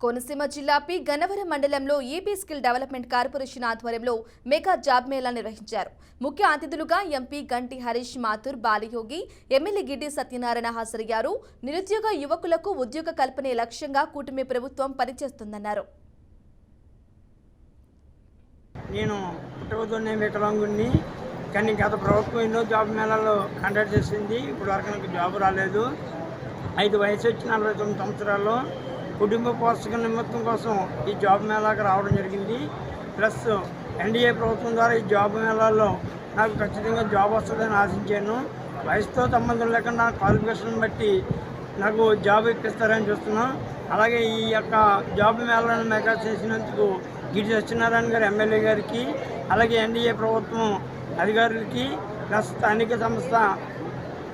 కోనసీమ జిల్లా పి గన్నవరం మండలంలో AP skill development corporation ఆధ్వర్యంలో మెగా జాబ్ మేళా నిర్వహించారు. ముఖ్య అతిథులుగా ఎంపీ గంటి హరీష్ మాథూర్, బాలయోగి, ఎమ్మెల్యే గిడ్డి సత్యనారాయణ హాజరయ్యారు. నిరుద్యోగ యువకులకు ఉద్యోగ కల్పనే లక్ష్యంగా కూటమి ప్రభుత్వం పనిచేస్తుందన్నారు. నేను పుట్టవతోనే వికలాంగుడిని, కానీ గత ప్రభుత్వం ఎన్నో జాబ్ మేళాల్లో కండక్ట్ చేసింది. ఇప్పుడు వరకు నాకు జాబ్ రాలేదు. 5 వయసు వచ్చి 49 సంవత్సరాల్లో కుటుంబ పోషక నిమిత్తం కోసం ఈ జాబ్ మేళాకి రావడం జరిగింది. ప్లస్ ఎన్డీఏ ప్రభుత్వం ద్వారా ఈ జాబ్ మేళాల్లో నాకు ఖచ్చితంగా జాబ్ వస్తుందని ఆశించాను. వయసుతో సంబంధం లేకుండా క్వాలిఫికేషన్ బట్టి నాకు జాబ్ ఇప్పిస్తారని చూస్తున్నాం. అలాగే ఈ యొక్క జాబ్ మేళాలను మెగా చేసినందుకు గిడ్డి సత్యనారాయణ గారు ఎమ్మెల్యే గారికి, అలాగే ఎన్డీఏ ప్రభుత్వం అధికారులకి, ప్లస్ స్థానిక సంస్థ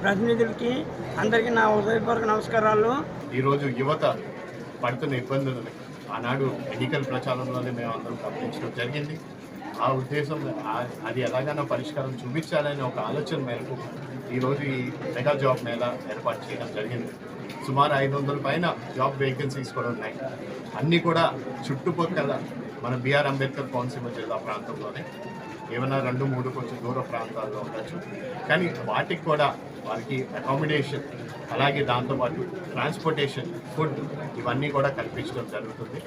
ప్రతినిధులకి అందరికీ నా హృదయపూర్వక నమస్కారాలు. ఈరోజు యువత పడుతున్న ఇబ్బందులను ఆనాడు ఎన్నికల ప్రచారంలోనే మేము అందరం గమనించడం జరిగింది. ఆ ఉద్దేశం అది ఎలాగైనా పరిష్కారం చూపించాలనే ఒక ఆలోచన మేరకు ఈరోజు ఈ మెగా జాబ్ మేళా ఏర్పాటు చేయడం జరిగింది. సుమారు 500 పైన జాబ్ వేకెన్సీస్ కూడా ఉన్నాయి. అన్నీ కూడా చుట్టుపక్కల మన బిఆర్ అంబేద్కర్ కోనసీమ జిల్లా ప్రాంతంలోనే, ఏమైనా 2-3 కొంచెం దూర ప్రాంతాల్లో ఉండొచ్చు. కానీ వాటికి కూడా వారికి అకామిడేషన్, అలాగే దాంతోపాటు ట్రాన్స్పోర్టేషన్, ఫుడ్ ఇవన్నీ కూడా కల్పించడం జరుగుతుంది.